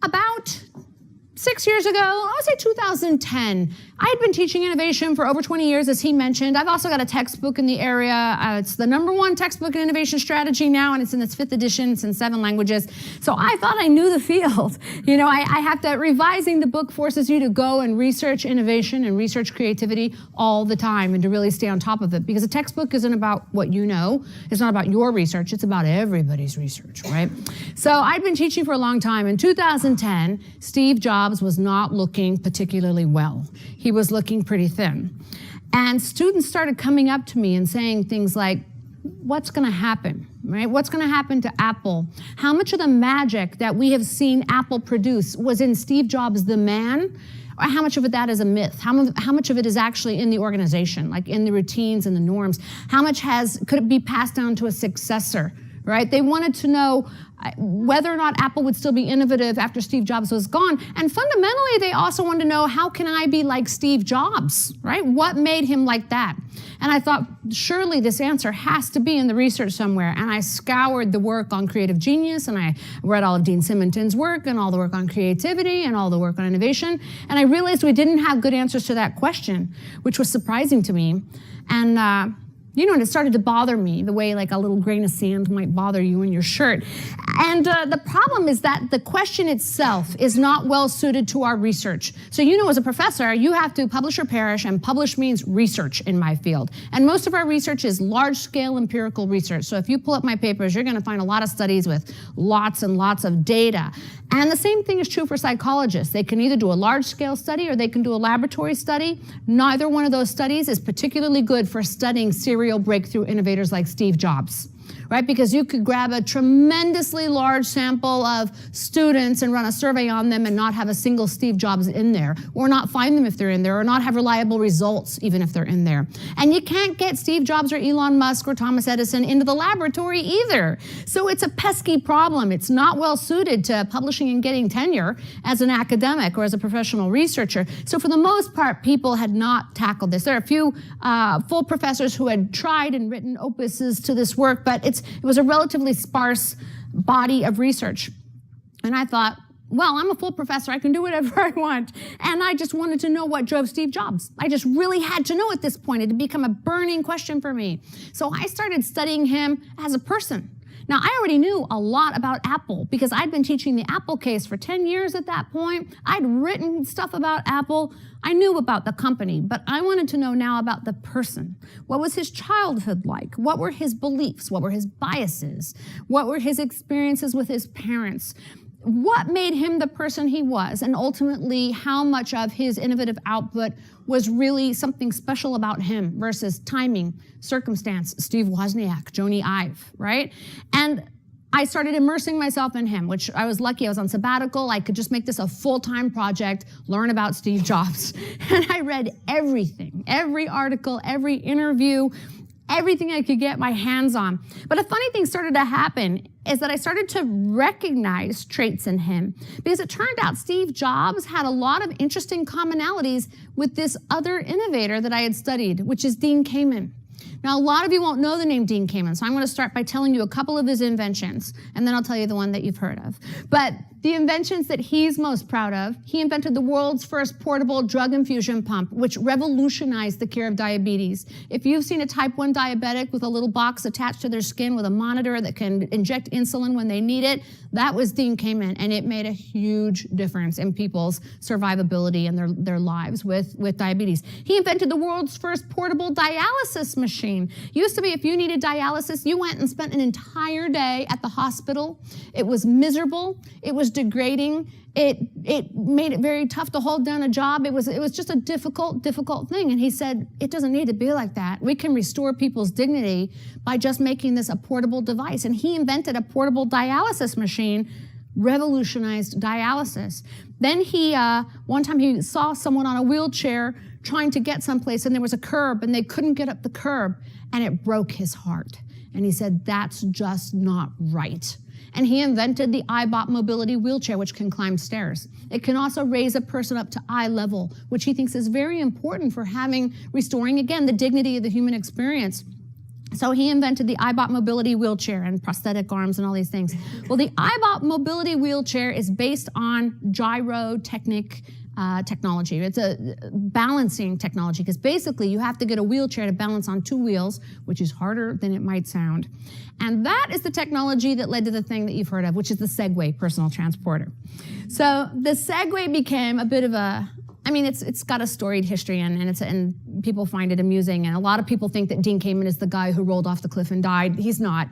About 6 years ago, I would say 2010, I had been teaching innovation for over 20 years, as he mentioned. I've also got a textbook in the area. It's the #1 textbook in innovation strategy now, and it's in its 5th edition. It's in 7 languages. So I thought I knew the field. You know, I have to, revising the book forces you to go and research innovation and research creativity all the time and to really stay on top of it, because a textbook isn't about what you know. It's not about your research. It's about everybody's research, right? So I'd been teaching for a long time. In 2010, Steve Jobs was not looking particularly well. He was looking pretty thin. And students started coming up to me and saying things like, what's gonna happen, right? What's gonna happen to Apple? How much of the magic that we have seen Apple produce was in Steve Jobs, the man? Or how much of it that is a myth? How much of it is actually in the organization, like in the routines and the norms? How much could it be passed down to a successor, right? They wanted to know whether or not Apple would still be innovative after Steve Jobs was gone. And fundamentally, they also wanted to know, how can I be like Steve Jobs, right? What made him like that? And I thought, surely this answer has to be in the research somewhere. And I scoured the work on creative genius, and I read all of Dean Simonton's work, and all the work on creativity, and all the work on innovation. And I realized we didn't have good answers to that question, which was surprising to me. And you know, and it started to bother me the way like a little grain of sand might bother you in your shirt. And the problem is that the question itself is not well suited to our research. So you know, as a professor, you have to publish or perish, and publish means research in my field. And most of our research is large-scale empirical research. So if you pull up my papers, you're gonna find a lot of studies with lots and lots of data. And the same thing is true for psychologists. They can either do a large-scale study or they can do a laboratory study. Neither one of those studies is particularly good for studying serial breakthrough innovators like Steve Jobs, right? Because you could grab a tremendously large sample of students and run a survey on them and not have a single Steve Jobs in there, or not find them if they're in there, or not have reliable results even if they're in there. And you can't get Steve Jobs or Elon Musk or Thomas Edison into the laboratory either. So it's a pesky problem. It's not well suited to publishing and getting tenure as an academic or as a professional researcher. So for the most part, people had not tackled this. There are a few full professors who had tried and written opuses to this work, but it was a relatively sparse body of research. And I thought, well, I'm a full professor, I can do whatever I want. And I just wanted to know what drove Steve Jobs. I just really had to know at this point. It had become a burning question for me. So I started studying him as a person. Now, I already knew a lot about Apple because I'd been teaching the Apple case for 10 years at that point. I'd written stuff about Apple. I knew about the company, but I wanted to know now about the person. What was his childhood like? What were his beliefs? What were his biases? What were his experiences with his parents? What made him the person he was? And ultimately, how much of his innovative output was really something special about him versus timing, circumstance, Steve Wozniak, Joni Ive, right? And I started immersing myself in him, which I was lucky. I was on sabbatical. I could just make this a full-time project, learn about Steve Jobs. And I read everything, every article, every interview, everything I could get my hands on. But a funny thing started to happen is that I started to recognize traits in him, because it turned out Steve Jobs had a lot of interesting commonalities with this other innovator that I had studied, which is Dean Kamen. Now, a lot of you won't know the name Dean Kamen, so I'm going to start by telling you a couple of his inventions, and then I'll tell you the one that you've heard of. But the inventions that he's most proud of, he invented the world's first portable drug infusion pump, which revolutionized the care of diabetes. If you've seen a type 1 diabetic with a little box attached to their skin with a monitor that can inject insulin when they need it, that was Dean Kamen, and it made a huge difference in people's survivability and their lives with diabetes. He invented the world's first portable dialysis machine. Used to be, if you needed dialysis, you went and spent an entire day at the hospital. It was miserable. It was degrading. It made it very tough to hold down a job. It was just a difficult thing. And he said, it doesn't need to be like that. We can restore people's dignity by just making this a portable device. And he invented a portable dialysis machine, revolutionized dialysis. Then one time he saw someone on a wheelchair trying to get someplace, and there was a curb, and they couldn't get up the curb, and it broke his heart. And he said, that's just not right. And he invented the iBot mobility wheelchair, which can climb stairs. It can also raise a person up to eye level, which he thinks is very important for restoring, again, the dignity of the human experience. So he invented the iBot mobility wheelchair and prosthetic arms and all these things. Well, the iBot mobility wheelchair is based on gyrotechnic technology. It's a balancing technology, because basically you have to get a wheelchair to balance on two wheels, which is harder than it might sound. And that is the technology that led to the thing that you've heard of, which is the Segway personal transporter. So the Segway became a bit of a, I mean, it's got a storied history, and people find it amusing, and a lot of people think that Dean Kamen is the guy who rolled off the cliff and died. He's not.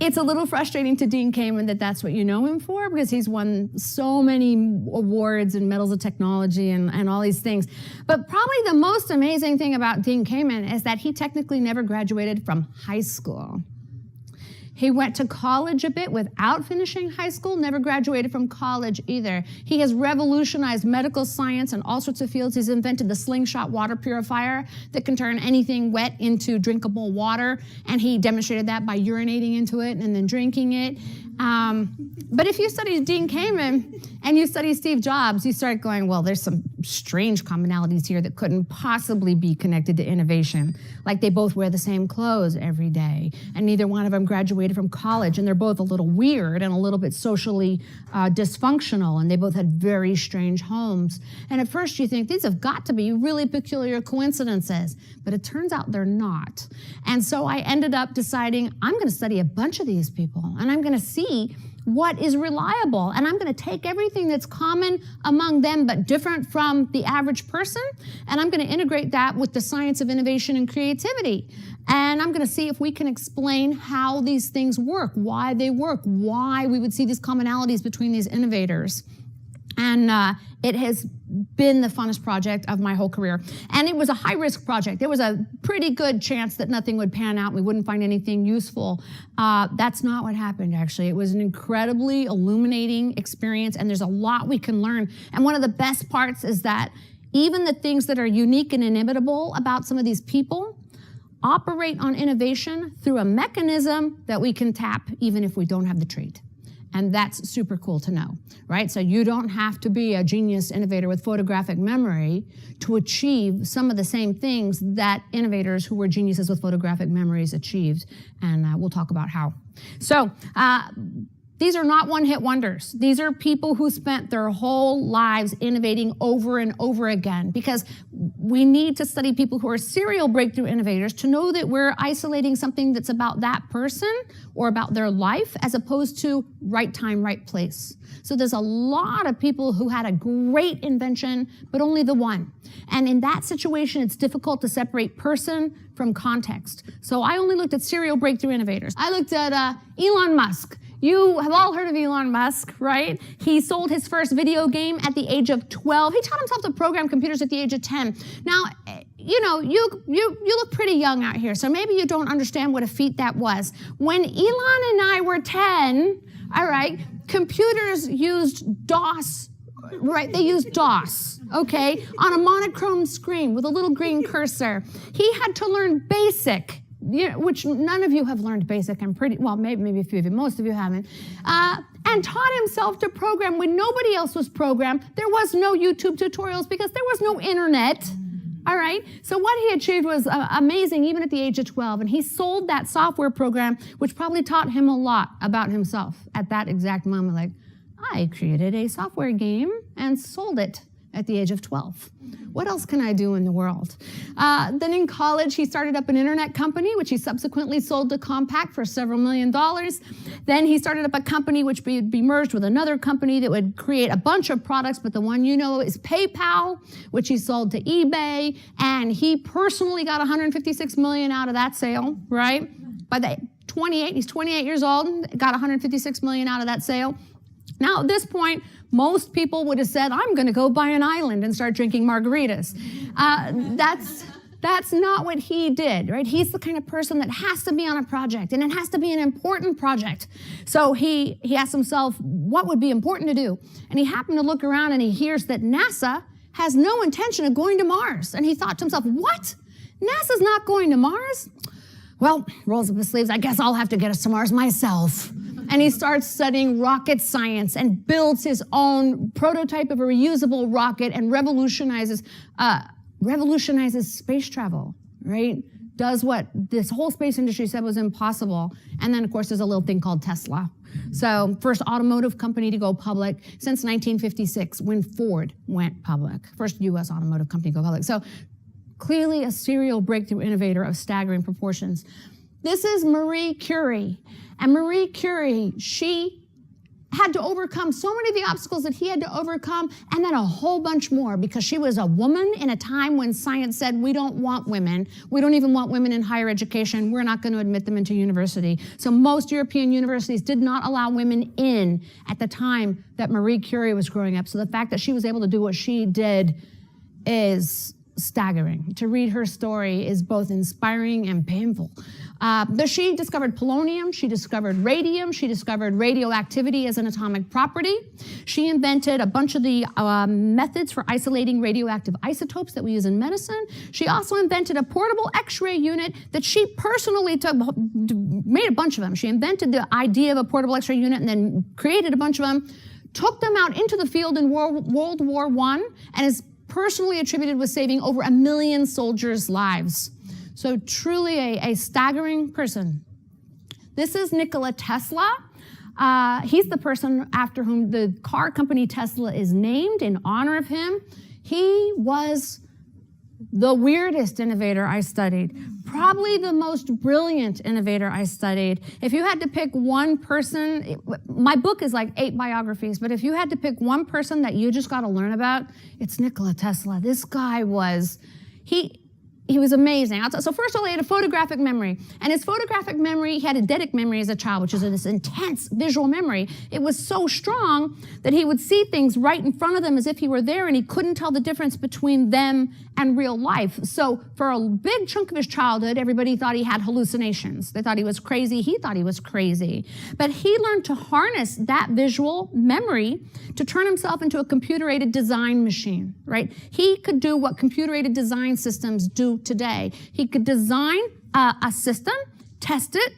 It's a little frustrating to Dean Kamen that that's what you know him for, because he's won so many awards and medals of technology and all these things. But probably the most amazing thing about Dean Kamen is that he technically never graduated from high school. He went to college a bit without finishing high school, never graduated from college either. He has revolutionized medical science in all sorts of fields. He's invented the slingshot water purifier that can turn anything wet into drinkable water, and he demonstrated that by urinating into it and then drinking it. But if you study Dean Kamen and you study Steve Jobs, you start going, well, there's some strange commonalities here that couldn't possibly be connected to innovation. Like they both wear the same clothes every day, and neither one of them graduated from college, and they're both a little weird and a little bit socially dysfunctional, and they both had very strange homes. And at first you think these have got to be really peculiar coincidences, but it turns out they're not. And so I ended up deciding I'm going to study a bunch of these people, and I'm going to see what is reliable, and I'm going to take everything that's common among them but different from the average person, and I'm going to integrate that with the science of innovation and creativity. And I'm going to see if we can explain how these things work, why they work, why we would see these commonalities between these innovators. And it has been the funnest project of my whole career. And it was a high-risk project. There was a pretty good chance that nothing would pan out. We wouldn't find anything useful. That's not what happened, actually. It was an incredibly illuminating experience, and there's a lot we can learn. And one of the best parts is that even the things that are unique and inimitable about some of these people operate on innovation through a mechanism that we can tap even if we don't have the trait. And that's super cool to know, right? So you don't have to be a genius innovator with photographic memory to achieve some of the same things that innovators who were geniuses with photographic memories achieved. And we'll talk about how. So these are not one-hit wonders. These are people who spent their whole lives innovating over and over again, because we need to study people who are serial breakthrough innovators to know that we're isolating something that's about that person or about their life, as opposed to right time, right place. So there's a lot of people who had a great invention, but only the one. And in that situation, it's difficult to separate person from context. So I only looked at serial breakthrough innovators. I looked at Elon Musk. You have all heard of Elon Musk, right? He sold his first video game at the age of 12. He taught himself to program computers at the age of 10. Now, you know, you look pretty young out here, so maybe you don't understand what a feat that was. When Elon and I were 10, all right, computers used DOS, right? They used DOS, okay, on a monochrome screen with a little green cursor. He had to learn BASIC, which none of you have learned BASIC. I'm pretty, well, maybe a few of you, most of you haven't, and taught himself to program when nobody else was programmed. There was no YouTube tutorials because there was no internet. All right, so what he achieved was amazing even at the age of 12, and he sold that software program, which probably taught him a lot about himself at that exact moment. Like, I created a software game and sold it at the age of 12. What else can I do in the world? Then in college, he started up an internet company, which he subsequently sold to Compaq for several $1 million. Then he started up a company which would be merged with another company that would create a bunch of products, but the one you know is PayPal, which he sold to eBay, and he personally got $156 million out of that sale, right? By the 28, he's 28 years old, got $156 million out of that sale. Now, at this point, most people would have said, I'm going to go buy an island and start drinking margaritas. That's not what he did, right? He's the kind of person that has to be on a project, and it has to be an important project. So he asked himself, what would be important to do? And he happened to look around, and he hears that NASA has no intention of going to Mars. And he thought to himself, what? NASA's not going to Mars? Well, rolls up his sleeves, I guess I'll have to get us to Mars myself. And he starts studying rocket science and builds his own prototype of a reusable rocket and revolutionizes space travel, right? does what this whole space industry said was impossible. And then, of course, there's a little thing called Tesla. So first automotive company to go public since 1956 when Ford went public. First U.S. automotive company to go public. So clearly a serial breakthrough innovator of staggering proportions. This is Marie Curie. And Marie Curie, she had to overcome so many of the obstacles that he had to overcome, and then a whole bunch more, because she was a woman in a time when science said, we don't want women. We don't even want women in higher education. We're not going to admit them into university. So most European universities did not allow women in at the time that Marie Curie was growing up. So the fact that she was able to do what she did is staggering. To read her story is both inspiring and painful. She discovered polonium, she discovered radium, she discovered radioactivity as an atomic property. She invented a bunch of the methods for isolating radioactive isotopes that we use in medicine. She also invented a portable X-ray unit that she personally made a bunch of them. She invented the idea of a portable X-ray unit and then created a bunch of them, took them out into the field in World War I, and is personally attributed with saving over 1 million soldiers' lives. So truly a staggering person. This is Nikola Tesla. He's the person after whom the car company Tesla is named in honor of him. He was the weirdest innovator I studied, probably the most brilliant innovator I studied. If you had to pick one person, my book is like 8 biographies, but if you had to pick one person that you just got to learn about, it's Nikola Tesla. This guy was, he was amazing. So first of all, he had a photographic memory. And his photographic memory, he had eidetic memory as a child, which is this intense visual memory. It was so strong that he would see things right in front of him as if he were there, and he couldn't tell the difference between them and real life. So for a big chunk of his childhood, everybody thought he had hallucinations. They thought he was crazy. He thought he was crazy. But he learned to harness that visual memory to turn himself into a computer-aided design machine, right? He could do what computer-aided design systems do today. He could design a system, test it,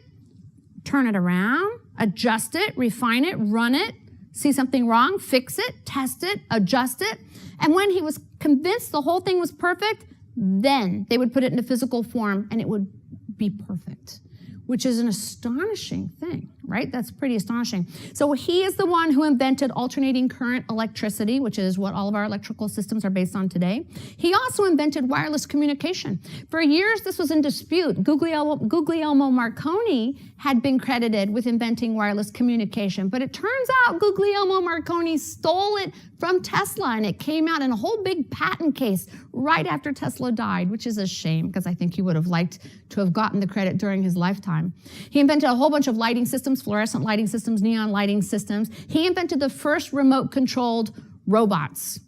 turn it around, adjust it, refine it, run it, see something wrong, fix it, test it, adjust it. And when he was convinced the whole thing was perfect, then they would put it into physical form and it would be perfect, which is an astonishing thing, right? That's pretty astonishing. So he is the one who invented alternating current electricity, which is what all of our electrical systems are based on today. He also invented wireless communication. For years, this was in dispute. Guglielmo Marconi had been credited with inventing wireless communication, but it turns out Guglielmo Marconi stole it from Tesla, and it came out in a whole big patent case right after Tesla died, which is a shame, because I think he would have liked to have gotten the credit during his lifetime. He invented a whole bunch of lighting systems, fluorescent lighting systems, neon lighting systems. He invented the first remote-controlled robots.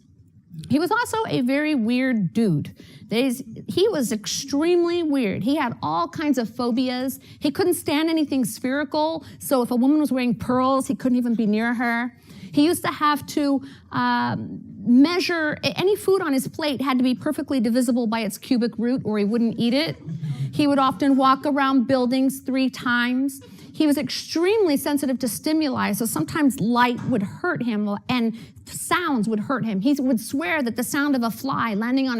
He was also a very weird dude. He was extremely weird. He had all kinds of phobias. He couldn't stand anything spherical, so if a woman was wearing pearls, he couldn't even be near her. He used to have to measure, any food on his plate had to be perfectly divisible by its cubic root or he wouldn't eat it. He would often walk around buildings 3 times. He was extremely sensitive to stimuli, so sometimes light would hurt him and sounds would hurt him. He would swear that the sound of a fly landing on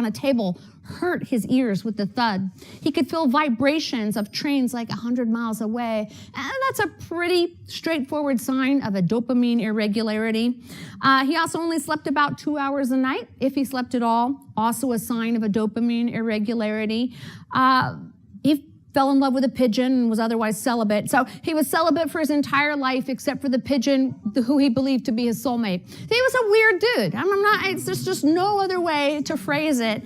a table hurt his ears with the thud. He could feel vibrations of trains like 100 miles away, and that's a pretty straightforward sign of a dopamine irregularity. He also only slept about 2 hours a night, if he slept at all, also a sign of a dopamine irregularity. He fell in love with a pigeon and was otherwise celibate. So he was celibate for his entire life except for the pigeon who he believed to be his soulmate. He was a weird dude. There's just no other way to phrase it.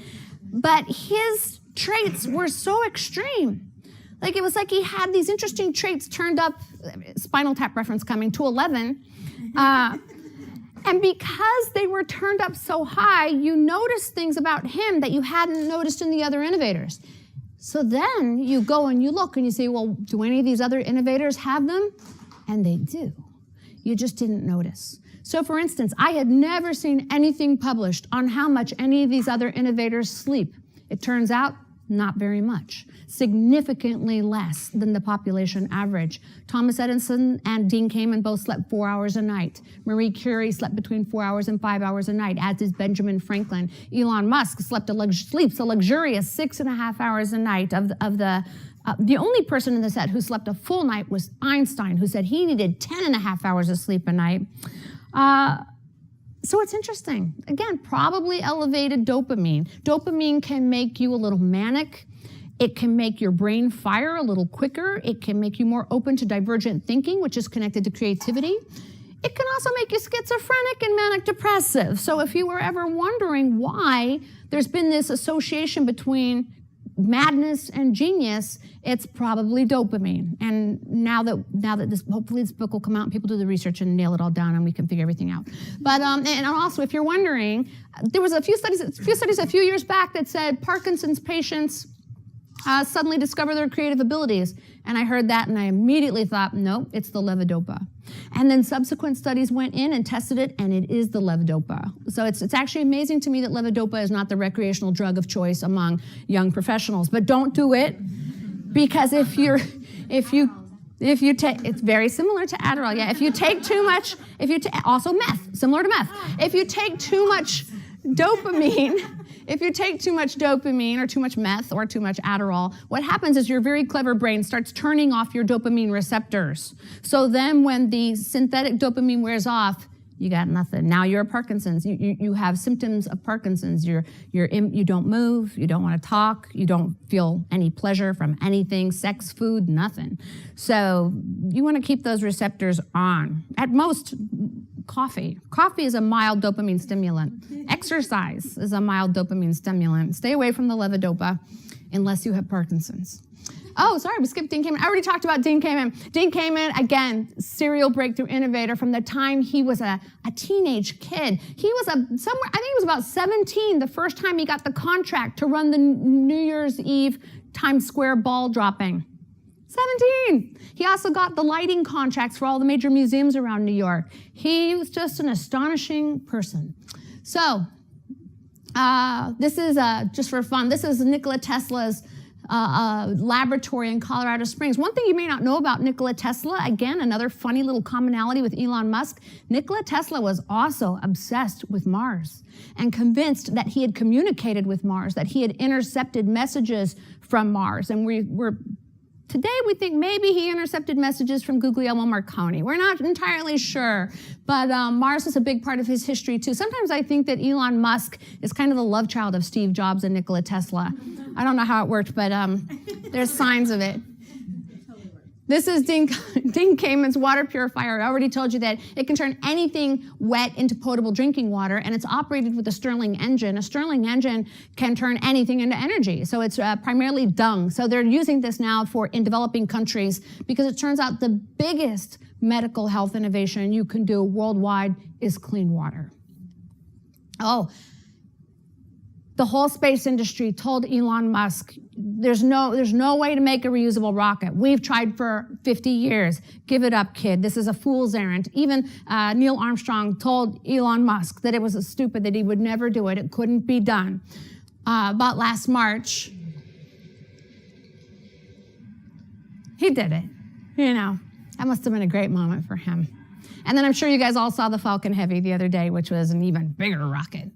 But his traits were so extreme. Like, it was like he had these interesting traits turned up, Spinal Tap reference coming, to 11. And because they were turned up so high, you noticed things about him that you hadn't noticed in the other innovators. So then you go and you look and you say, well, do any of these other innovators have them? And they do. You just didn't notice. So for instance, I had never seen anything published on how much any of these other innovators sleep. It turns out Not very much. Significantly less than the population average. Thomas Edison and Dean Kamen both slept 4 hours a night. Marie Curie slept between 4 hours and 5 hours a night, as did Benjamin Franklin. Elon Musk sleeps a luxurious 6.5 hours a night. The only person in the set who slept a full night was Einstein, who said he needed 10.5 hours of sleep a night. So it's interesting. Again, probably elevated dopamine. Dopamine can make you a little manic. It can make your brain fire a little quicker. It can make you more open to divergent thinking, which is connected to creativity. It can also make you schizophrenic and manic depressive. So if you were ever wondering why there's been this association between madness and genius, it's probably dopamine. And now that this, hopefully this book will come out and people do the research and nail it all down and we can figure everything out. But and also, if you're wondering, there was a few studies a few years back that said Parkinson's patients suddenly discover their creative abilities. And I heard that and I immediately thought, no, it's the levodopa. And then subsequent studies went in and tested it, and it is the levodopa. So it's actually amazing to me that levodopa is not the recreational drug of choice among young professionals. But don't do it, because if you take, it's very similar to Adderall. Yeah, if you take too much, also meth, similar to meth. If you take too much dopamine, or too much meth or too much Adderall, what happens is your very clever brain starts turning off your dopamine receptors. So then when the synthetic dopamine wears off, you got nothing. Now you're Parkinson's. You have symptoms of Parkinson's. You don't move, you don't want to talk, you don't feel any pleasure from anything, sex, food, nothing. So you want to keep those receptors on. At most, coffee. Coffee is a mild dopamine stimulant. Exercise is a mild dopamine stimulant. Stay away from the levodopa unless you have Parkinson's. Oh, sorry, we skipped Dean Kamen. I already talked about Dean Kamen. Dean Kamen, again, serial breakthrough innovator from the time he was a teenage kid. He was I think he was about 17 the first time he got the contract to run the New Year's Eve Times Square ball dropping. 17. He also got the lighting contracts for all the major museums around New York. He was just an astonishing person. So, this is, just for fun, this is Nikola Tesla's laboratory in Colorado Springs. One thing you may not know about Nikola Tesla, again, another funny little commonality with Elon Musk, Nikola Tesla was also obsessed with Mars and convinced that he had communicated with Mars, that he had intercepted messages from Mars. And today we think maybe he intercepted messages from Guglielmo Marconi. We're not entirely sure, but Mars is a big part of his history too. Sometimes I think that Elon Musk is kind of the love child of Steve Jobs and Nikola Tesla. I don't know how it worked, but there's signs of it. This is Dean Kamen's water purifier. I already told you that it can turn anything wet into potable drinking water, and it's operated with a Schilling engine. A Schilling engine can turn anything into energy, so it's primarily dung. So they're using this now in developing countries because it turns out the biggest medical health innovation you can do worldwide is clean water. Oh, the whole space industry told Elon Musk, there's no way to make a reusable rocket. We've tried for 50 years. Give it up, kid. This is a fool's errand. Even Neil Armstrong told Elon Musk that it was stupid, that he would never do it. It couldn't be done. About last March, he did it. That must have been a great moment for him. And then I'm sure you guys all saw the Falcon Heavy the other day, which was an even bigger rocket.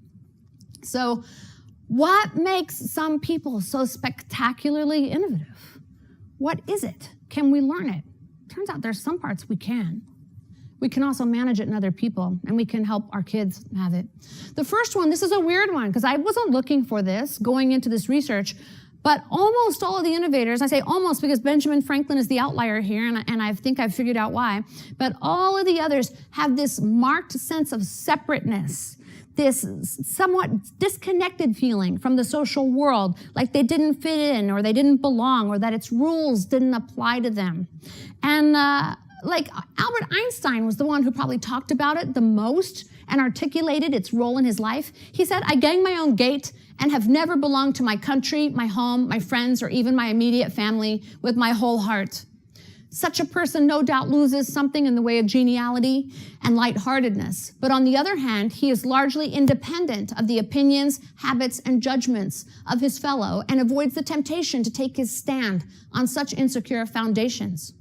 So, what makes some people so spectacularly innovative? What is it? Can we learn it? Turns out there's some parts we can. We can also manage it in other people, and we can help our kids have it. The first one, this is a weird one, because I wasn't looking for this going into this research, but almost all of the innovators, I say almost because Benjamin Franklin is the outlier here, and I think I've figured out why, but all of the others have this marked sense of separateness, this somewhat disconnected feeling from the social world, like they didn't fit in or they didn't belong or that its rules didn't apply to them. And like Albert Einstein was the one who probably talked about it the most and articulated its role in his life. He said, "I gang my own gait and have never belonged to my country, my home, my friends, or even my immediate family with my whole heart." Such a person no doubt loses something in the way of geniality and lightheartedness. But on the other hand, he is largely independent of the opinions, habits, and judgments of his fellow and avoids the temptation to take his stand on such insecure foundations.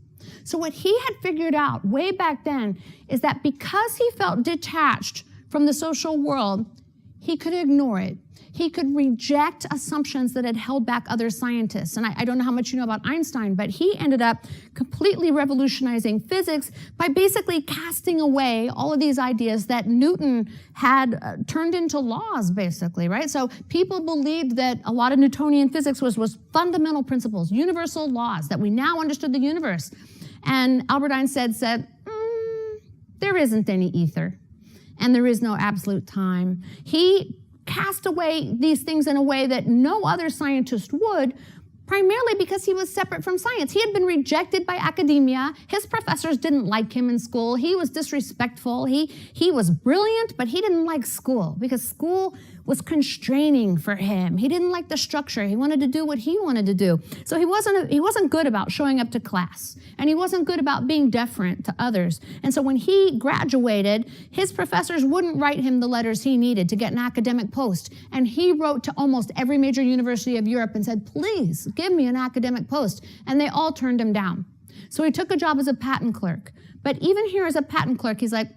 So what he had figured out way back then is that because he felt detached from the social world, he could ignore it. He could reject assumptions that had held back other scientists. And I don't know how much you know about Einstein, but he ended up completely revolutionizing physics by basically casting away all of these ideas that Newton had turned into laws, basically, right? So people believed that a lot of Newtonian physics was fundamental principles, universal laws, that we now understood the universe. And Albert Einstein said, there isn't any ether, and there is no absolute time. He cast away these things in a way that no other scientist would, primarily because he was separate from science. He had been rejected by academia. His professors didn't like him in school. He was disrespectful. He was brilliant, but he didn't like school because school was constraining for him. He didn't like the structure. He wanted to do what he wanted to do. So he wasn't good about showing up to class, and he wasn't good about being deferent to others. And so when he graduated, his professors wouldn't write him the letters he needed to get an academic post. And he wrote to almost every major university of Europe and said, please give me an academic post. And they all turned him down. So he took a job as a patent clerk. But even here as a patent clerk, he's like,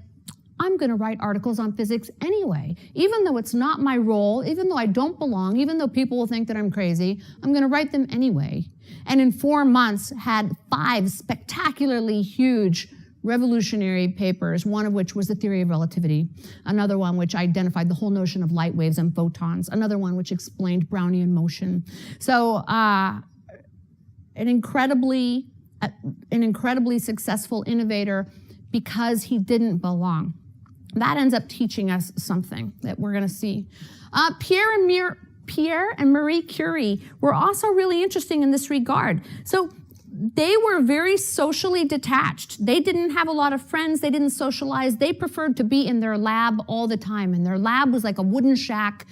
I'm going to write articles on physics anyway. Even though it's not my role, even though I don't belong, even though people will think that I'm crazy, I'm going to write them anyway. And in 4 months, had 5 spectacularly huge revolutionary papers, one of which was the theory of relativity, another one which identified the whole notion of light waves and photons, another one which explained Brownian motion. So an incredibly successful innovator because he didn't belong. That ends up teaching us something that we're going to see. Pierre and Marie Curie were also really interesting in this regard. So they were very socially detached. They didn't have a lot of friends. They didn't socialize. They preferred to be in their lab all the time. And their lab was like a wooden shack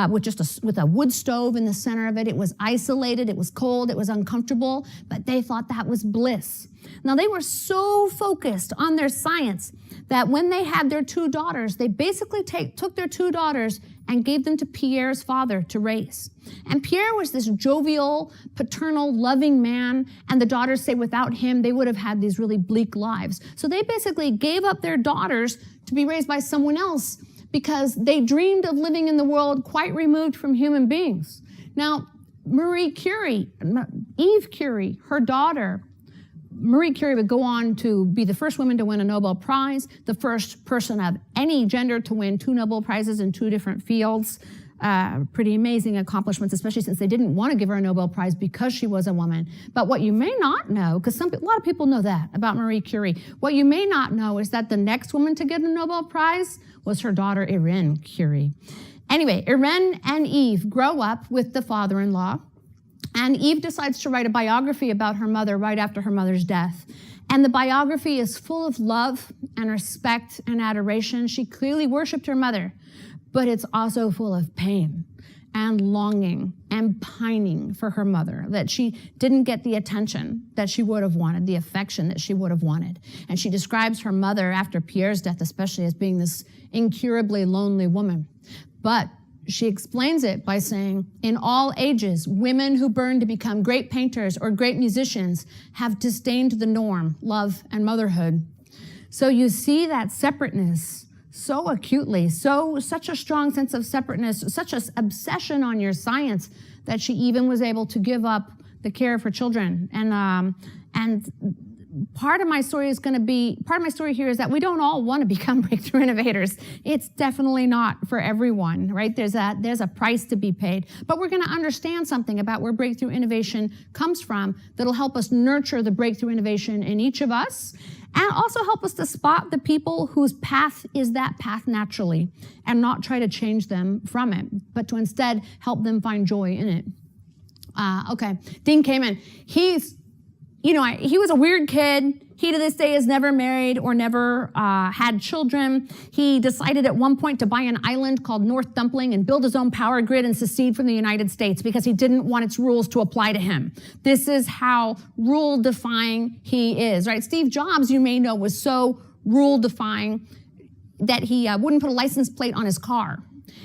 with a wood stove in the center of it. It was isolated. It was cold. It was uncomfortable. But they thought that was bliss. Now, they were so focused on their science that when they had their 2 daughters, they basically took their 2 daughters and gave them to Pierre's father to raise. And Pierre was this jovial, paternal, loving man, and the daughters say without him, they would have had these really bleak lives. So they basically gave up their daughters to be raised by someone else because they dreamed of living in the world quite removed from human beings. Now, Eve Curie, her daughter, Marie Curie would go on to be the first woman to win a Nobel Prize, the first person of any gender to win 2 Nobel Prizes in 2 different fields. Pretty amazing accomplishments, especially since they didn't want to give her a Nobel Prize because she was a woman. But what you may not know, because a lot of people know that about Marie Curie, what you may not know is that the next woman to get a Nobel Prize was her daughter, Irene Curie. Anyway, Irene and Eve grow up with the father-in-law, and Eve decides to write a biography about her mother right after her mother's death. And the biography is full of love and respect and adoration. She clearly worshiped her mother, but it's also full of pain and longing and pining for her mother, that she didn't get the attention that she would have wanted, the affection that she would have wanted. And she describes her mother after Pierre's death especially as being this incurably lonely woman. But she explains it by saying, in all ages, women who burn to become great painters or great musicians have disdained the norm, love and motherhood. So you see that separateness so acutely, such a strong sense of separateness, such an obsession on your science that she even was able to give up the care of her children. And part of my story here is that we don't all want to become breakthrough innovators. It's definitely not for everyone, right? There's a price to be paid. But we're going to understand something about where breakthrough innovation comes from that'll help us nurture the breakthrough innovation in each of us, and also help us to spot the people whose path is that path naturally, and not try to change them from it, but to instead help them find joy in it. Okay, Dean Kamen, he was a weird kid. He to this day is never married or never had children. He decided at one point to buy an island called North Dumpling and build his own power grid and secede from the United States because he didn't want its rules to apply to him. This is how rule-defying he is, right? Steve Jobs, you may know, was so rule-defying that he wouldn't put a license plate on his car.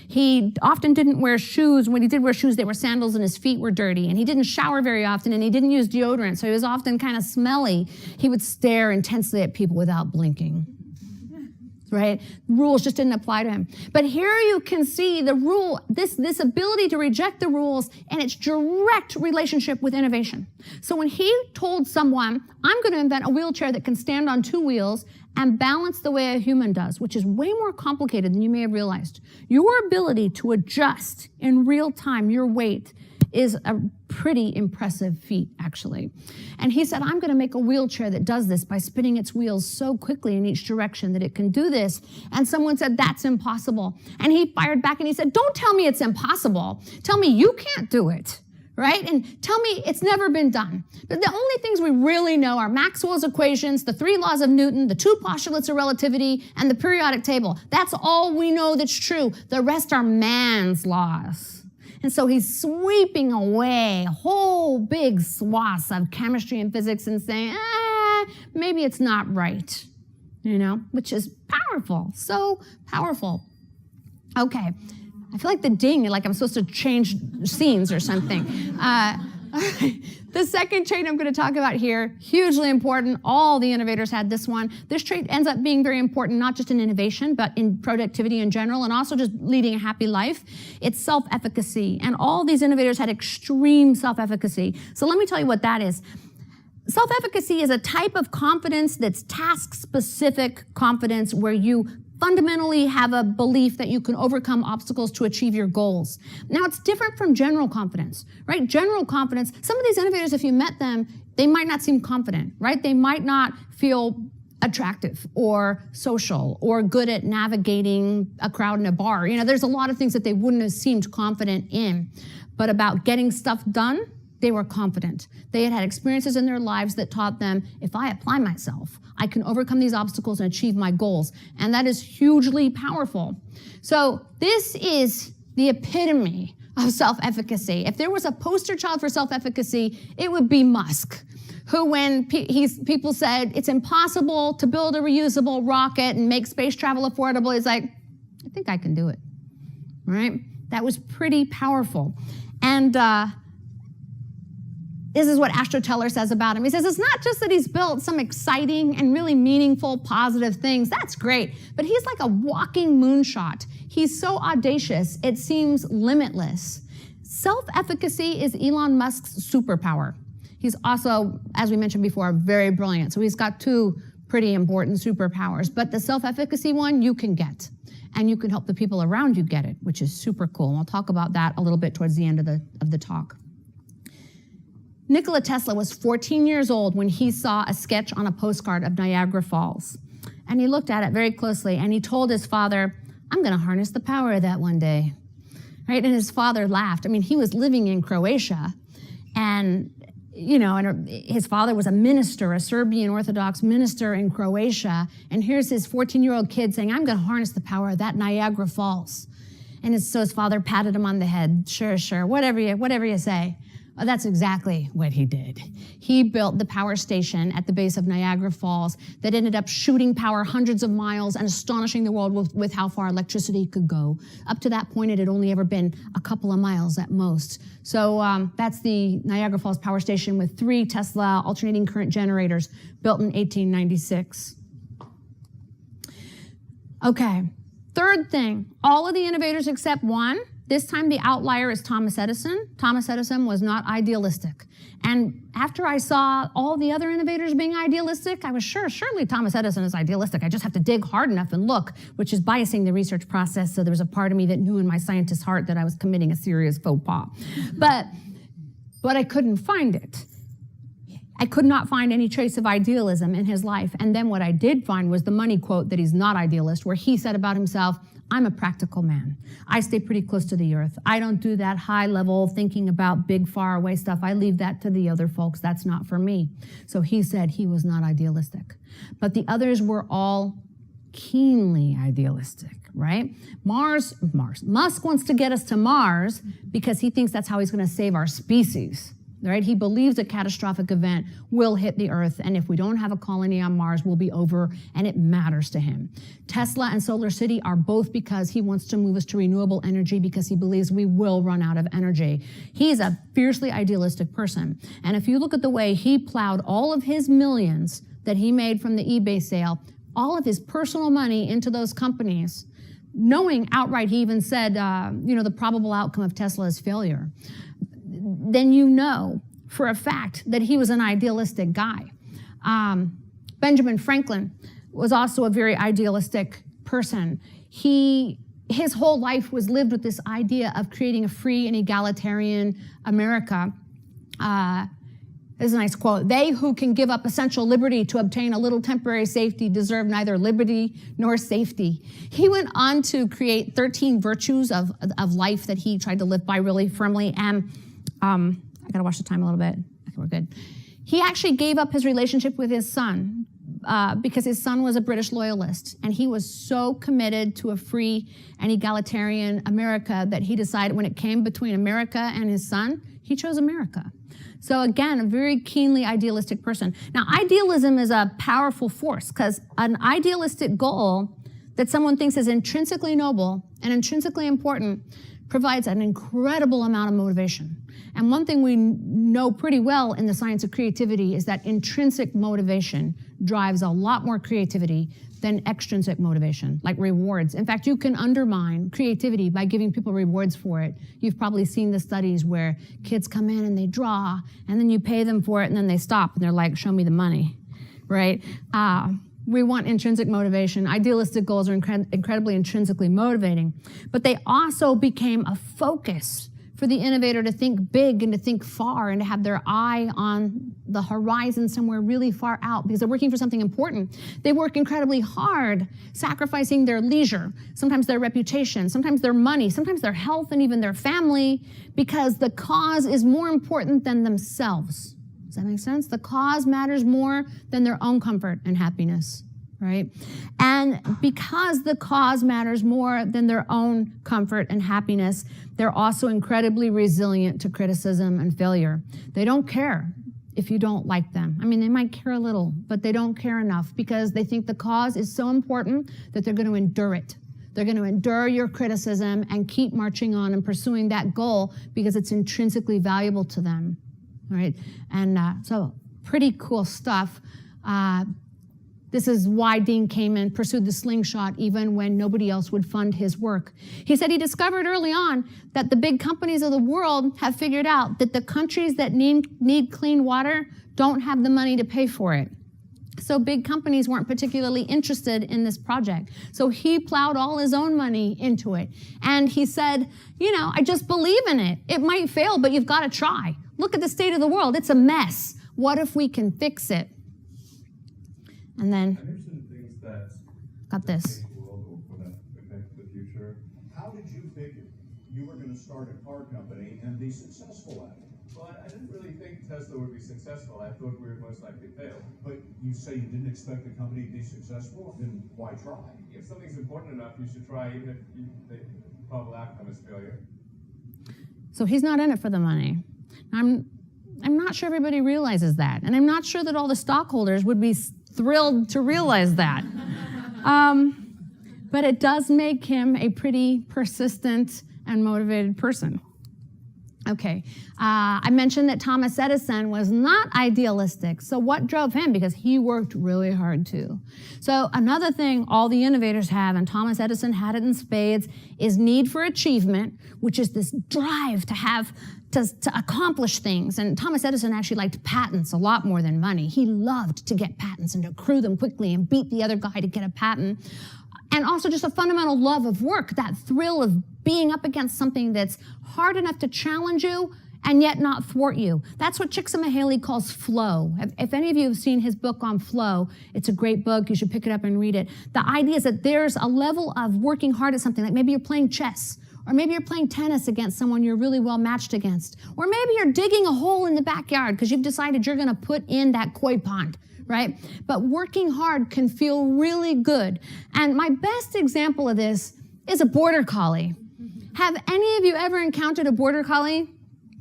He often didn't wear shoes. When he did wear shoes, they were sandals and his feet were dirty. And he didn't shower very often, and he didn't use deodorant, so he was often kind of smelly. He would stare intensely at people without blinking, right? Rules just didn't apply to him. But here you can see the rule, this ability to reject the rules and its direct relationship with innovation. So when he told someone, I'm going to invent a wheelchair that can stand on two wheels and balance the way a human does, which is way more complicated than you may have realized. Your ability to adjust in real time your weight is a pretty impressive feat, actually. And he said, I'm going to make a wheelchair that does this by spinning its wheels so quickly in each direction that it can do this. And someone said, that's impossible. And he fired back and he said, don't tell me it's impossible. Tell me you can't do it. Right? And tell me it's never been done. But the only things we really know are Maxwell's equations, the 3 laws of Newton, the 2 postulates of relativity, and the periodic table. That's all we know that's true. The rest are man's laws. And so he's sweeping away whole big swaths of chemistry and physics and saying, maybe it's not right, which is powerful, so powerful. Okay. I feel like the ding, like I'm supposed to change scenes or something. The second trait I'm going to talk about here, hugely important. All the innovators had this one. This trait ends up being very important, not just in innovation, but in productivity in general, and also just leading a happy life. It's self-efficacy. And all these innovators had extreme self-efficacy. So let me tell you what that is. Self-efficacy is a type of confidence that's task-specific confidence where you fundamentally have a belief that you can overcome obstacles to achieve your goals. Now, it's different from general confidence, right? General confidence, some of these innovators, if you met them, they might not seem confident, right? They might not feel attractive or social or good at navigating a crowd in a bar. There's a lot of things that they wouldn't have seemed confident in. But about getting stuff done, they were confident. They had had experiences in their lives that taught them, if I apply myself, I can overcome these obstacles and achieve my goals. And that is hugely powerful. So this is the epitome of self-efficacy. If there was a poster child for self-efficacy, it would be Musk, who when people said it's impossible to build a reusable rocket and make space travel affordable, he's like, I think I can do it, right? That was pretty powerful. And this is what Astro Teller says about him. He says, it's not just that he's built some exciting and really meaningful, positive things. That's great. But he's like a walking moonshot. He's so audacious, it seems limitless. Self-efficacy is Elon Musk's superpower. He's also, as we mentioned before, very brilliant. So he's got 2 pretty important superpowers. But the self-efficacy one, you can get. And you can help the people around you get it, which is super cool. And we'll talk about that a little bit towards the end of the talk. Nikola Tesla was 14 years old when he saw a sketch on a postcard of Niagara Falls. And he looked at it very closely and he told his father, I'm going to harness the power of that one day. Right? And his father laughed. I mean, he was living in Croatia and his father was a minister, a Serbian Orthodox minister in Croatia. And here's his 14-year-old kid saying, I'm going to harness the power of that Niagara Falls. And so his father patted him on the head. Sure, whatever you say. Well, that's exactly what he did. He built the power station at the base of Niagara Falls that ended up shooting power hundreds of miles and astonishing the world with how far electricity could go. Up to that point, it had only ever been a couple of miles at most. So that's the Niagara Falls power station with 3 Tesla alternating current generators built in 1896. Okay, third thing, all of the innovators except one. This time the outlier is Thomas Edison. Thomas Edison was not idealistic. And after I saw all the other innovators being idealistic, I was surely Thomas Edison is idealistic. I just have to dig hard enough and look, which is biasing the research process. So there was a part of me that knew in my scientist's heart that I was committing a serious faux pas. But I couldn't find it. I could not find any trace of idealism in his life. And then what I did find was the money quote that he's not idealist, where he said about himself, I'm a practical man. I stay pretty close to the earth. I don't do that high level thinking about big far away stuff. I leave that to the other folks. That's not for me. So he said he was not idealistic. But the others were all keenly idealistic, right? Musk wants to get us to Mars because he thinks that's how he's going to save our species. Right? He believes a catastrophic event will hit the Earth, and if we don't have a colony on Mars, we'll be over, and it matters to him. Tesla and Solar City are both because he wants to move us to renewable energy because he believes we will run out of energy. He's a fiercely idealistic person, and if you look at the way he plowed all of his millions that he made from the eBay sale, all of his personal money into those companies, knowing outright, he even said, the probable outcome of Tesla is failure, then you know for a fact that he was an idealistic guy. Benjamin Franklin was also a very idealistic person. His whole life was lived with this idea of creating a free and egalitarian America. There's a nice quote. They who can give up essential liberty to obtain a little temporary safety deserve neither liberty nor safety. He went on to create 13 virtues of life that he tried to live by really firmly. And I gotta watch the time a little bit. Okay, we're good. He actually gave up his relationship with his son because his son was a British loyalist. And he was so committed to a free and egalitarian America that he decided when it came between America and his son, he chose America. So again, a very keenly idealistic person. Now, idealism is a powerful force because an idealistic goal that someone thinks is intrinsically noble and intrinsically important provides an incredible amount of motivation. And one thing we know pretty well in the science of creativity is that intrinsic motivation drives a lot more creativity than extrinsic motivation, like rewards. In fact, you can undermine creativity by giving people rewards for it. You've probably seen the studies where kids come in and they draw, and then you pay them for it, and then they stop, and they're like, show me the money, right? We want intrinsic motivation. Idealistic goals are incredibly intrinsically motivating, but they also became a focus for the innovator to think big and to think far and to have their eye on the horizon somewhere really far out because they're working for something important. They work incredibly hard, sacrificing their leisure, sometimes their reputation, sometimes their money, sometimes their health and even their family because the cause is more important than themselves. Does that make sense? The cause matters more than their own comfort and happiness, right? And because the cause matters more than their own comfort and happiness, they're also incredibly resilient to criticism and failure. They don't care if you don't like them. I mean, they might care a little, but they don't care enough because they think the cause is so important that they're going to endure it. They're going to endure your criticism and keep marching on and pursuing that goal because it's intrinsically valuable to them. All right, and so pretty cool stuff. This is why Dean Kamen pursued the slingshot even when nobody else would fund his work. He said he discovered early on that the big companies of the world have figured out that the countries that need clean water don't have the money to pay for it. So big companies weren't particularly interested in this project. So he plowed all his own money into it. And he said, I just believe in it. It might fail, but you've got to try. Look at the state of the world. It's a mess. What if we can fix it? And then, got this. How did you think you were going to start a car company and be successful at it? Well, I didn't really think Tesla would be successful. I thought we would most likely fail. But you say you didn't expect the company to be successful, then why try? If something's important enough, you should try, even if the probable outcome is failure. So he's not in it for the money. I'm not sure everybody realizes that. And I'm not sure that all the stockholders would be thrilled to realize that. But it does make him a pretty persistent and motivated person. Okay, I mentioned that Thomas Edison was not idealistic. So what drove him? Because he worked really hard too. So another thing all the innovators have, and Thomas Edison had it in spades, is need for achievement, which is this drive to accomplish things. And Thomas Edison actually liked patents a lot more than money. He loved to get patents and to accrue them quickly and beat the other guy to get a patent. And also just a fundamental love of work, that thrill of being up against something that's hard enough to challenge you and yet not thwart you. That's what Csikszentmihalyi calls flow. If any of you have seen his book on flow, it's a great book. You should pick it up and read it. The idea is that there's a level of working hard at something, like maybe you're playing chess, or maybe you're playing tennis against someone you're really well matched against, or maybe you're digging a hole in the backyard because you've decided you're going to put in that koi pond, right? But working hard can feel really good. And my best example of this is a border collie. Have any of you ever encountered a border collie?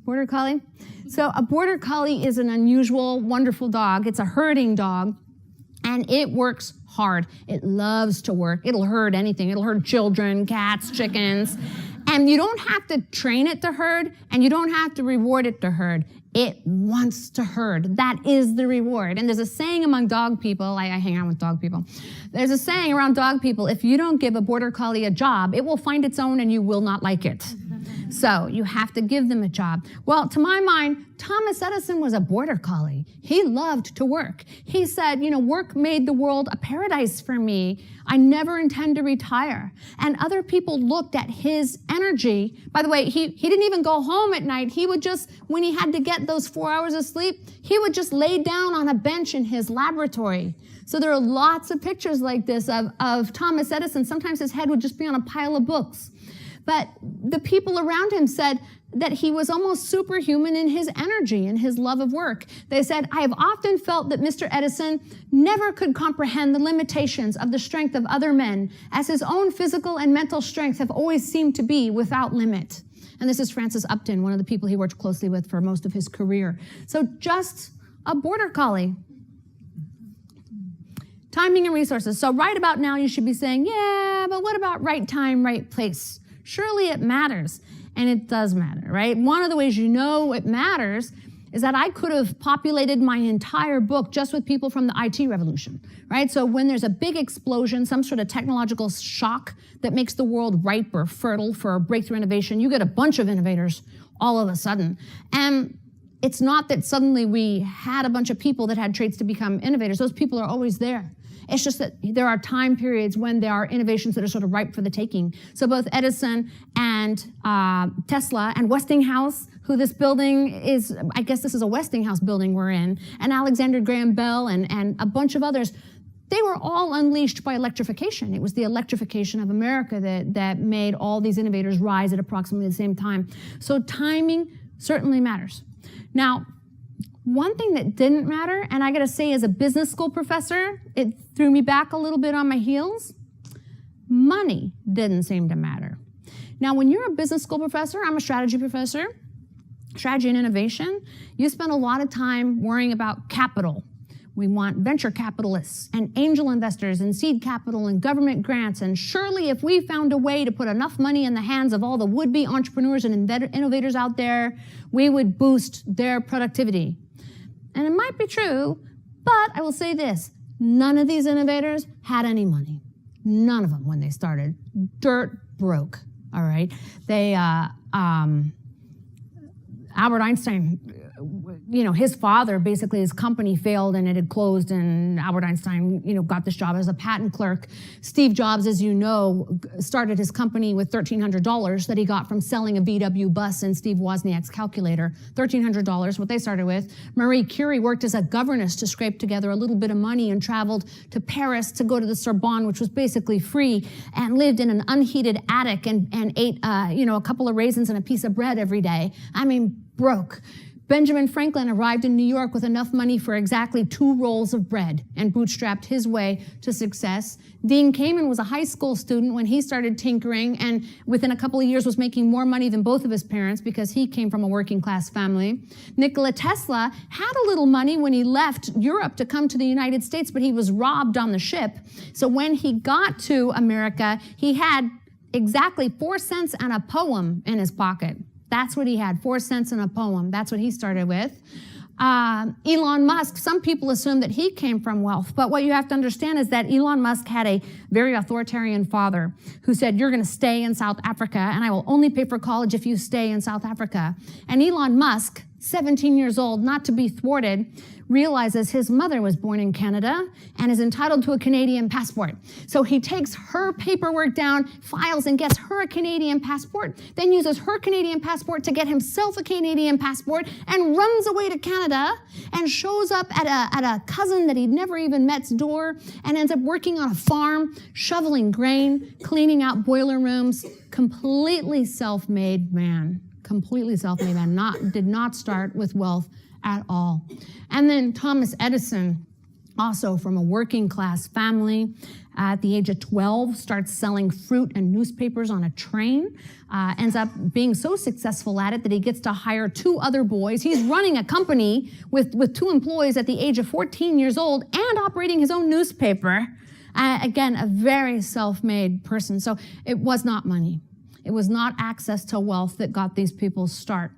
Border collie? So a border collie is an unusual, wonderful dog. It's a herding dog, and it works hard. It loves to work. It'll herd anything. It'll herd children, cats, chickens. And you don't have to train it to herd, and you don't have to reward it to herd. It wants to herd. That is the reward. And there's a saying among dog people, I hang out with dog people. There's a saying around dog people, if you don't give a border collie a job, it will find its own and you will not like it. So you have to give them a job. Well, to my mind, Thomas Edison was a border collie. He loved to work. He said, work made the world a paradise for me. I never intend to retire. And other people looked at his energy. By the way, he didn't even go home at night. He would just, when he had to get those 4 hours of sleep, he would just lay down on a bench in his laboratory. So there are lots of pictures like this of Thomas Edison. Sometimes his head would just be on a pile of books. But the people around him said that he was almost superhuman in his energy and his love of work. They said, I have often felt that Mr. Edison never could comprehend the limitations of the strength of other men, as his own physical and mental strength have always seemed to be without limit. And this is Francis Upton, one of the people he worked closely with for most of his career. So just a border collie. Timing and resources. So right about now, you should be saying, yeah, but what about right time, right place? Surely it matters, and it does matter, right? One of the ways you know it matters is that I could have populated my entire book just with people from the IT revolution, right? So when there's a big explosion, some sort of technological shock that makes the world ripe or fertile for a breakthrough innovation, you get a bunch of innovators all of a sudden. And it's not that suddenly we had a bunch of people that had traits to become innovators. Those people are always there. It's just that there are time periods when there are innovations that are sort of ripe for the taking. So both Edison and Tesla and Westinghouse, who this building is, I guess this is a Westinghouse building we're in, and Alexander Graham Bell and a bunch of others, they were all unleashed by electrification. It was the electrification of America that made all these innovators rise at approximately the same time. So timing certainly matters. Now, one thing that didn't matter, and I gotta say as a business school professor, it threw me back a little bit on my heels, money didn't seem to matter. Now, when you're a business school professor, I'm a strategy professor, strategy and innovation, you spend a lot of time worrying about capital. We want venture capitalists and angel investors and seed capital and government grants, and surely if we found a way to put enough money in the hands of all the would-be entrepreneurs and innovators out there, we would boost their productivity. And it might be true, but I will say this, none of these innovators had any money. None of them when they started. Dirt broke, all right? They, Albert Einstein, his father, basically his company failed and it had closed, and Albert Einstein, got this job as a patent clerk. Steve Jobs, as you know, started his company with $1,300 that he got from selling a VW bus and Steve Wozniak's calculator. $1,300, what they started with. Marie Curie worked as a governess to scrape together a little bit of money and traveled to Paris to go to the Sorbonne, which was basically free, and lived in an unheated attic and ate, a couple of raisins and a piece of bread every day. I mean, broke. Benjamin Franklin arrived in New York with enough money for exactly 2 rolls of bread and bootstrapped his way to success. Dean Kamen was a high school student when he started tinkering, and within a couple of years was making more money than both of his parents because he came from a working class family. Nikola Tesla had a little money when he left Europe to come to the United States, but he was robbed on the ship. So when he got to America, he had exactly 4 cents and a poem in his pocket. That's what he had, 4 cents in a poem. That's what he started with. Elon Musk, some people assume that he came from wealth, but what you have to understand is that Elon Musk had a very authoritarian father who said, you're gonna stay in South Africa and I will only pay for college if you stay in South Africa. And Elon Musk 17 years old, not to be thwarted, realizes his mother was born in Canada and is entitled to a Canadian passport. So he takes her paperwork down, files and gets her a Canadian passport, then uses her Canadian passport to get himself a Canadian passport and runs away to Canada and shows up at a cousin that he'd never even met's door and ends up working on a farm, shoveling grain, cleaning out boiler rooms. Completely self-made man. Completely self-made man. Did not start with wealth at all. And then Thomas Edison, also from a working class family, at the age of 12, starts selling fruit and newspapers on a train, ends up being so successful at it that he gets to hire 2 other boys. He's running a company with 2 employees at the age of 14 years old and operating his own newspaper. Again, a very self-made person. So it was not money. It was not access to wealth that got these people's start.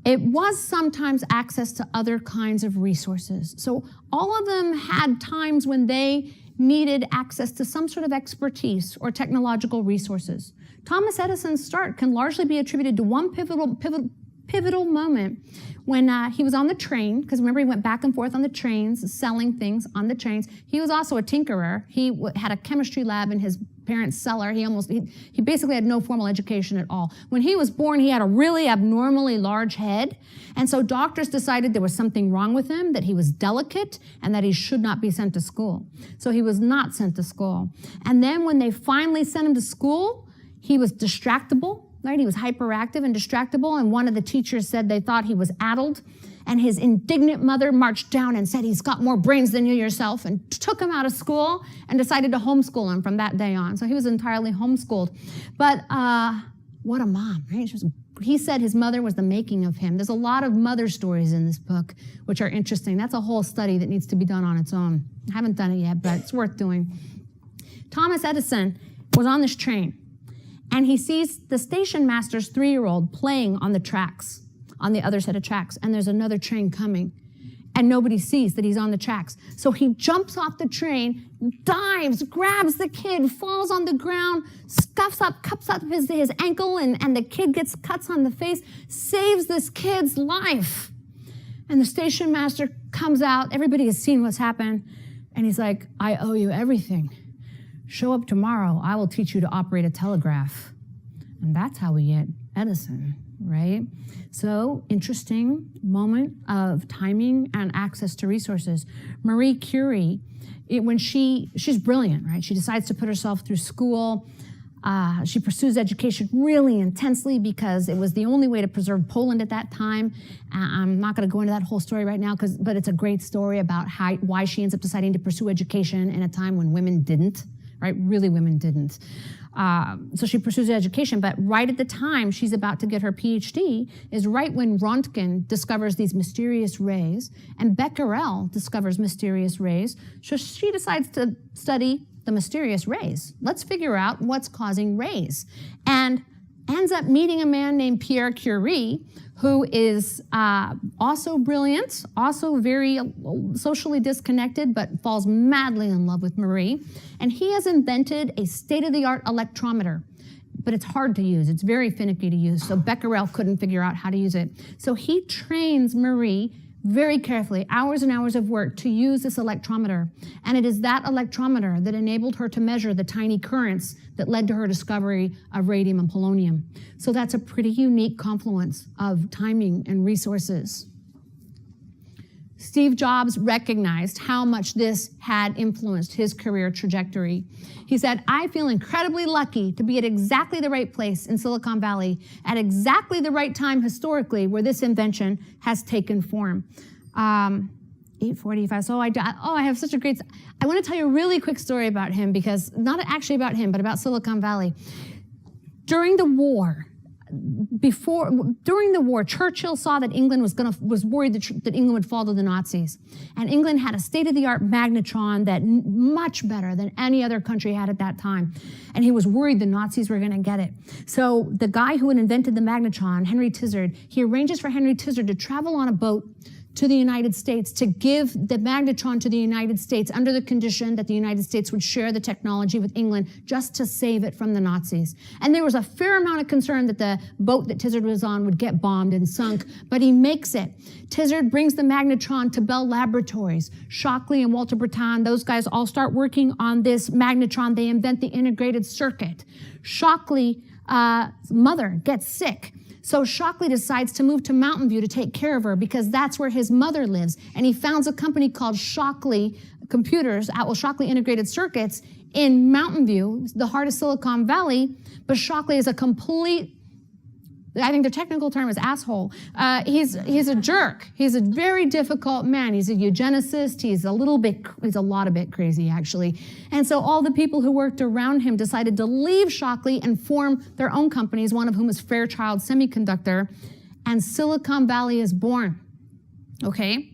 It was sometimes access to other kinds of resources. So all of them had times when they needed access to some sort of expertise or technological resources. Thomas Edison's start can largely be attributed to one pivotal moment when he was on the train, because remember he went back and forth on the trains, selling things on the trains. He was also a tinkerer. He had a chemistry lab in his parents' cellar. He basically had no formal education at all. When he was born, he had a really abnormally large head, and so doctors decided there was something wrong with him, that he was delicate, and that he should not be sent to school. So he was not sent to school. And then when they finally sent him to school, he was distractible. Right? He was hyperactive and distractible, and one of the teachers said they thought he was addled, and his indignant mother marched down and said, he's got more brains than you yourself, and took him out of school and decided to homeschool him from that day on. So he was entirely homeschooled. But what a mom, right? He said his mother was the making of him. There's a lot of mother stories in this book, which are interesting. That's a whole study that needs to be done on its own. I haven't done it yet, but it's worth doing. Thomas Edison was on this train, and he sees the station master's 3-year-old playing on the tracks, on the other set of tracks, and there's another train coming, and nobody sees that he's on the tracks. So he jumps off the train, dives, grabs the kid, falls on the ground, cups up his ankle, and the kid gets cuts on the face, saves this kid's life. And the station master comes out, everybody has seen what's happened, and he's like, I owe you everything. Show up tomorrow, I will teach you to operate a telegraph. And that's how we get Edison, right? So, interesting moment of timing and access to resources. Marie Curie, she's brilliant, right? She decides to put herself through school. She pursues education really intensely because it was the only way to preserve Poland at that time. I'm not going to go into that whole story right now, but it's a great story about why she ends up deciding to pursue education in a time when women didn't. Right? Really, women didn't. So she pursues education, but right at the time she's about to get her PhD is right when Röntgen discovers these mysterious rays, and Becquerel discovers mysterious rays. So she decides to study the mysterious rays. Let's figure out what's causing rays. And ends up meeting a man named Pierre Curie, who is also brilliant, also very socially disconnected, but falls madly in love with Marie. And he has invented a state-of-the-art electrometer, but it's hard to use. It's very finicky to use, so Becquerel couldn't figure out how to use it. So he trains Marie very carefully, hours and hours of work to use this electrometer. And it is that electrometer that enabled her to measure the tiny currents that led to her discovery of radium and polonium. So that's a pretty unique confluence of timing and resources. Steve Jobs recognized how much this had influenced his career trajectory. He said, I feel incredibly lucky to be at exactly the right place in Silicon Valley at exactly the right time historically where this invention has taken form. 8:45, so I have such a great, I want to tell you a really quick story about him, because not actually about him, but about Silicon Valley. During the war, Churchill saw that England was worried that England would fall to the Nazis. And England had a state-of-the-art magnetron that much better than any other country had at that time. And he was worried the Nazis were going to get it. So the guy who had invented the magnetron, Henry Tizard, he arranges for Henry Tizard to travel on a boat to the United States, to give the magnetron to the United States under the condition that the United States would share the technology with England just to save it from the Nazis. And there was a fair amount of concern that the boat that Tizard was on would get bombed and sunk, but he makes it. Tizard brings the magnetron to Bell Laboratories. Shockley and Walter Breton, those guys all start working on this magnetron. They invent the integrated circuit. Shockley's mother gets sick. So Shockley decides to move to Mountain View to take care of her because that's where his mother lives. And he founds a company called Shockley Computers, Shockley Integrated Circuits in Mountain View, the heart of Silicon Valley. But Shockley is a complete, I think the technical term is asshole. He's a jerk. He's a very difficult man. He's a eugenicist. He's a lot of bit crazy, actually. And so all the people who worked around him decided to leave Shockley and form their own companies, one of whom is Fairchild Semiconductor, and Silicon Valley is born. Okay?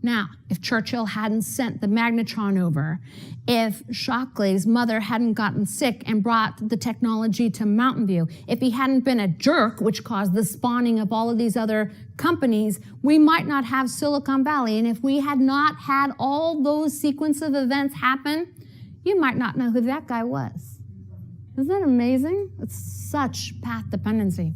Now, if Churchill hadn't sent the magnetron over, if Shockley's mother hadn't gotten sick and brought the technology to Mountain View, if he hadn't been a jerk, which caused the spawning of all of these other companies, we might not have Silicon Valley. And if we had not had all those sequence of events happen, you might not know who that guy was. Isn't that amazing? It's such path dependency.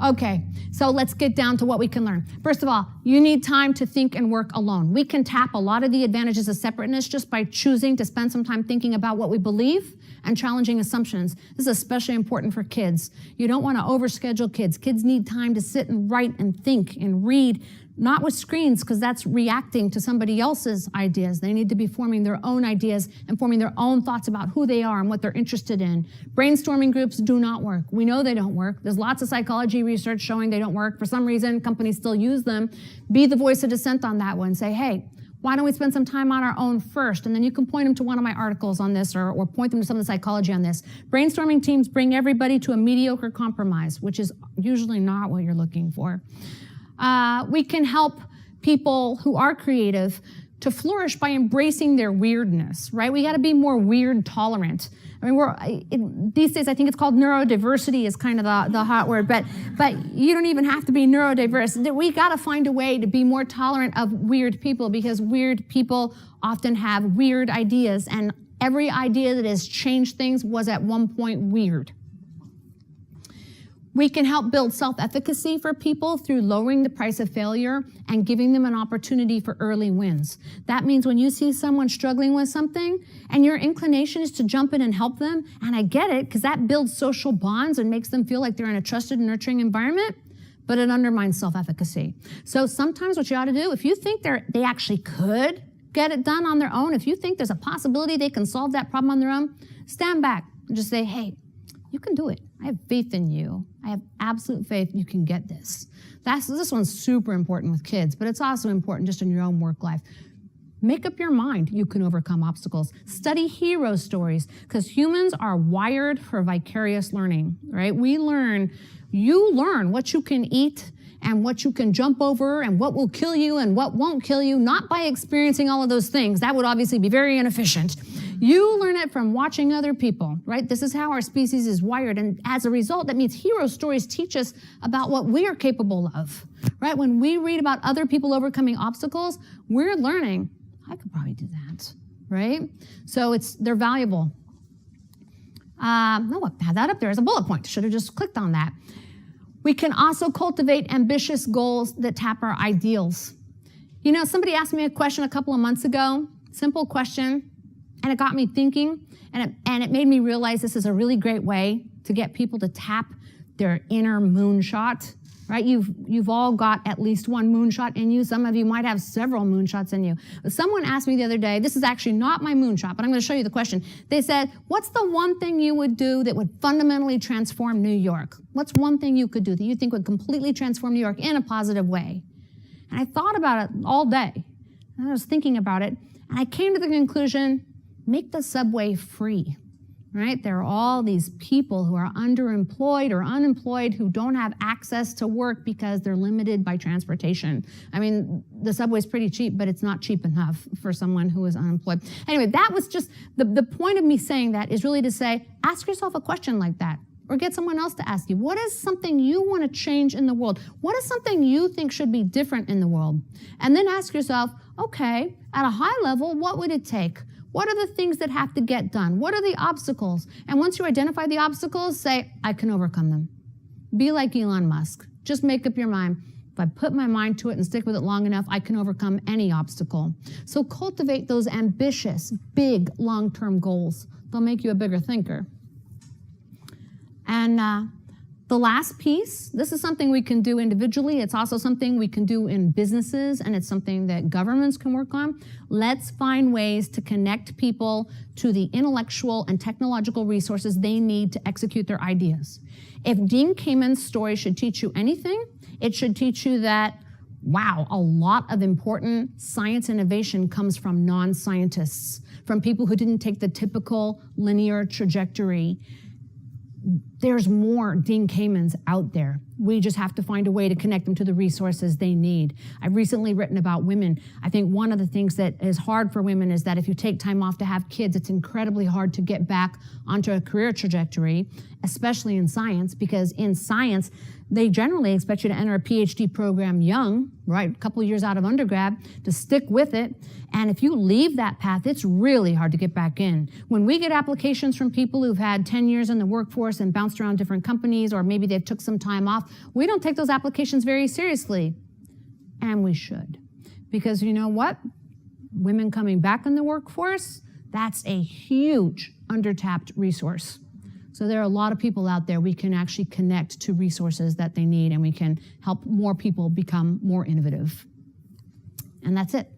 Okay, so let's get down to what we can learn. First of all, you need time to think and work alone. We can tap a lot of the advantages of separateness just by choosing to spend some time thinking about what we believe and challenging assumptions. This is especially important for kids. You don't want to overschedule kids. Kids need time to sit and write and think and read, not with screens, because that's reacting to somebody else's ideas. They need to be forming their own ideas and forming their own thoughts about who they are and what they're interested in. Brainstorming groups do not work. We know they don't work. There's lots of psychology research showing they don't work. For some reason, companies still use them. Be the voice of dissent on that one. Say, hey, why don't we spend some time on our own first? And then you can point them to one of my articles on this or point them to some of the psychology on this. Brainstorming teams bring everybody to a mediocre compromise, which is usually not what you're looking for. We can help people who are creative to flourish by embracing their weirdness, right? We got to be more weird tolerant. I mean, these days I think it's called neurodiversity is kind of the hot word, but you don't even have to be neurodiverse. We got to find a way to be more tolerant of weird people because weird people often have weird ideas, and every idea that has changed things was at one point weird. We can help build self-efficacy for people through lowering the price of failure and giving them an opportunity for early wins. That means when you see someone struggling with something and your inclination is to jump in and help them, and I get it because that builds social bonds and makes them feel like they're in a trusted and nurturing environment, but it undermines self-efficacy. So sometimes what you ought to do, if you think they actually could get it done on their own, if you think there's a possibility they can solve that problem on their own, stand back and just say, hey, you can do it. I have faith in you. I have absolute faith you can get this. This one's super important with kids, but it's also important just in your own work life. Make up your mind you can overcome obstacles. Study hero stories, because humans are wired for vicarious learning, right? You learn what you can eat and what you can jump over and what will kill you and what won't kill you, not by experiencing all of those things. That would obviously be very inefficient. You learn it from watching other people, right? This is how our species is wired. And as a result, that means hero stories teach us about what we are capable of, right? When we read about other people overcoming obstacles, we're learning, I could probably do that, right? So they're valuable. No, I had that up there as a bullet point. Should have just clicked on that. We can also cultivate ambitious goals that tap our ideals. You know, somebody asked me a question a couple of months ago, simple question, and it got me thinking, and it made me realize this is a really great way to get people to tap their inner moonshot, right? You've all got at least one moonshot in you. Some of you might have several moonshots in you. But someone asked me the other day, this is actually not my moonshot, but I'm going to show you the question. They said, what's the one thing you would do that would fundamentally transform New York? What's one thing you could do that you think would completely transform New York in a positive way? And I thought about it all day. And I was thinking about it, and I came to the conclusion, make the subway free, right? There are all these people who are underemployed or unemployed who don't have access to work because they're limited by transportation. I mean, the subway's pretty cheap, but it's not cheap enough for someone who is unemployed. Anyway, that was just, the point of me saying that is really to say, ask yourself a question like that. or get someone else to ask you, what is something you want to change in the world? What is something you think should be different in the world? And then ask yourself, okay, at a high level, what would it take? What are the things that have to get done? What are the obstacles? And once you identify the obstacles, say, I can overcome them. Be like Elon Musk. Just make up your mind. If I put my mind to it and stick with it long enough, I can overcome any obstacle. So cultivate those ambitious, big, long-term goals. They'll make you a bigger thinker. And the last piece, this is something we can do individually. It's also something we can do in businesses, and it's something that governments can work on. Let's find ways to connect people to the intellectual and technological resources they need to execute their ideas. If Dean Kamen's story should teach you anything, it should teach you that, wow, a lot of important science innovation comes from non-scientists, from people who didn't take the typical linear trajectory. There's more Dean Kamens out there. We just have to find a way to connect them to the resources they need. I've recently written about women. I think one of the things that is hard for women is that if you take time off to have kids, it's incredibly hard to get back onto a career trajectory, especially in science, because in science, they generally expect you to enter a PhD program young, right, a couple years out of undergrad, to stick with it. And if you leave that path, it's really hard to get back in. When we get applications from people who've had 10 years in the workforce and bounced around different companies, or maybe they've took some time off, we don't take those applications very seriously. And we should. Because you know what? Women coming back in the workforce, that's a huge undertapped resource. So there are a lot of people out there we can actually connect to resources that they need, and we can help more people become more innovative. And that's it.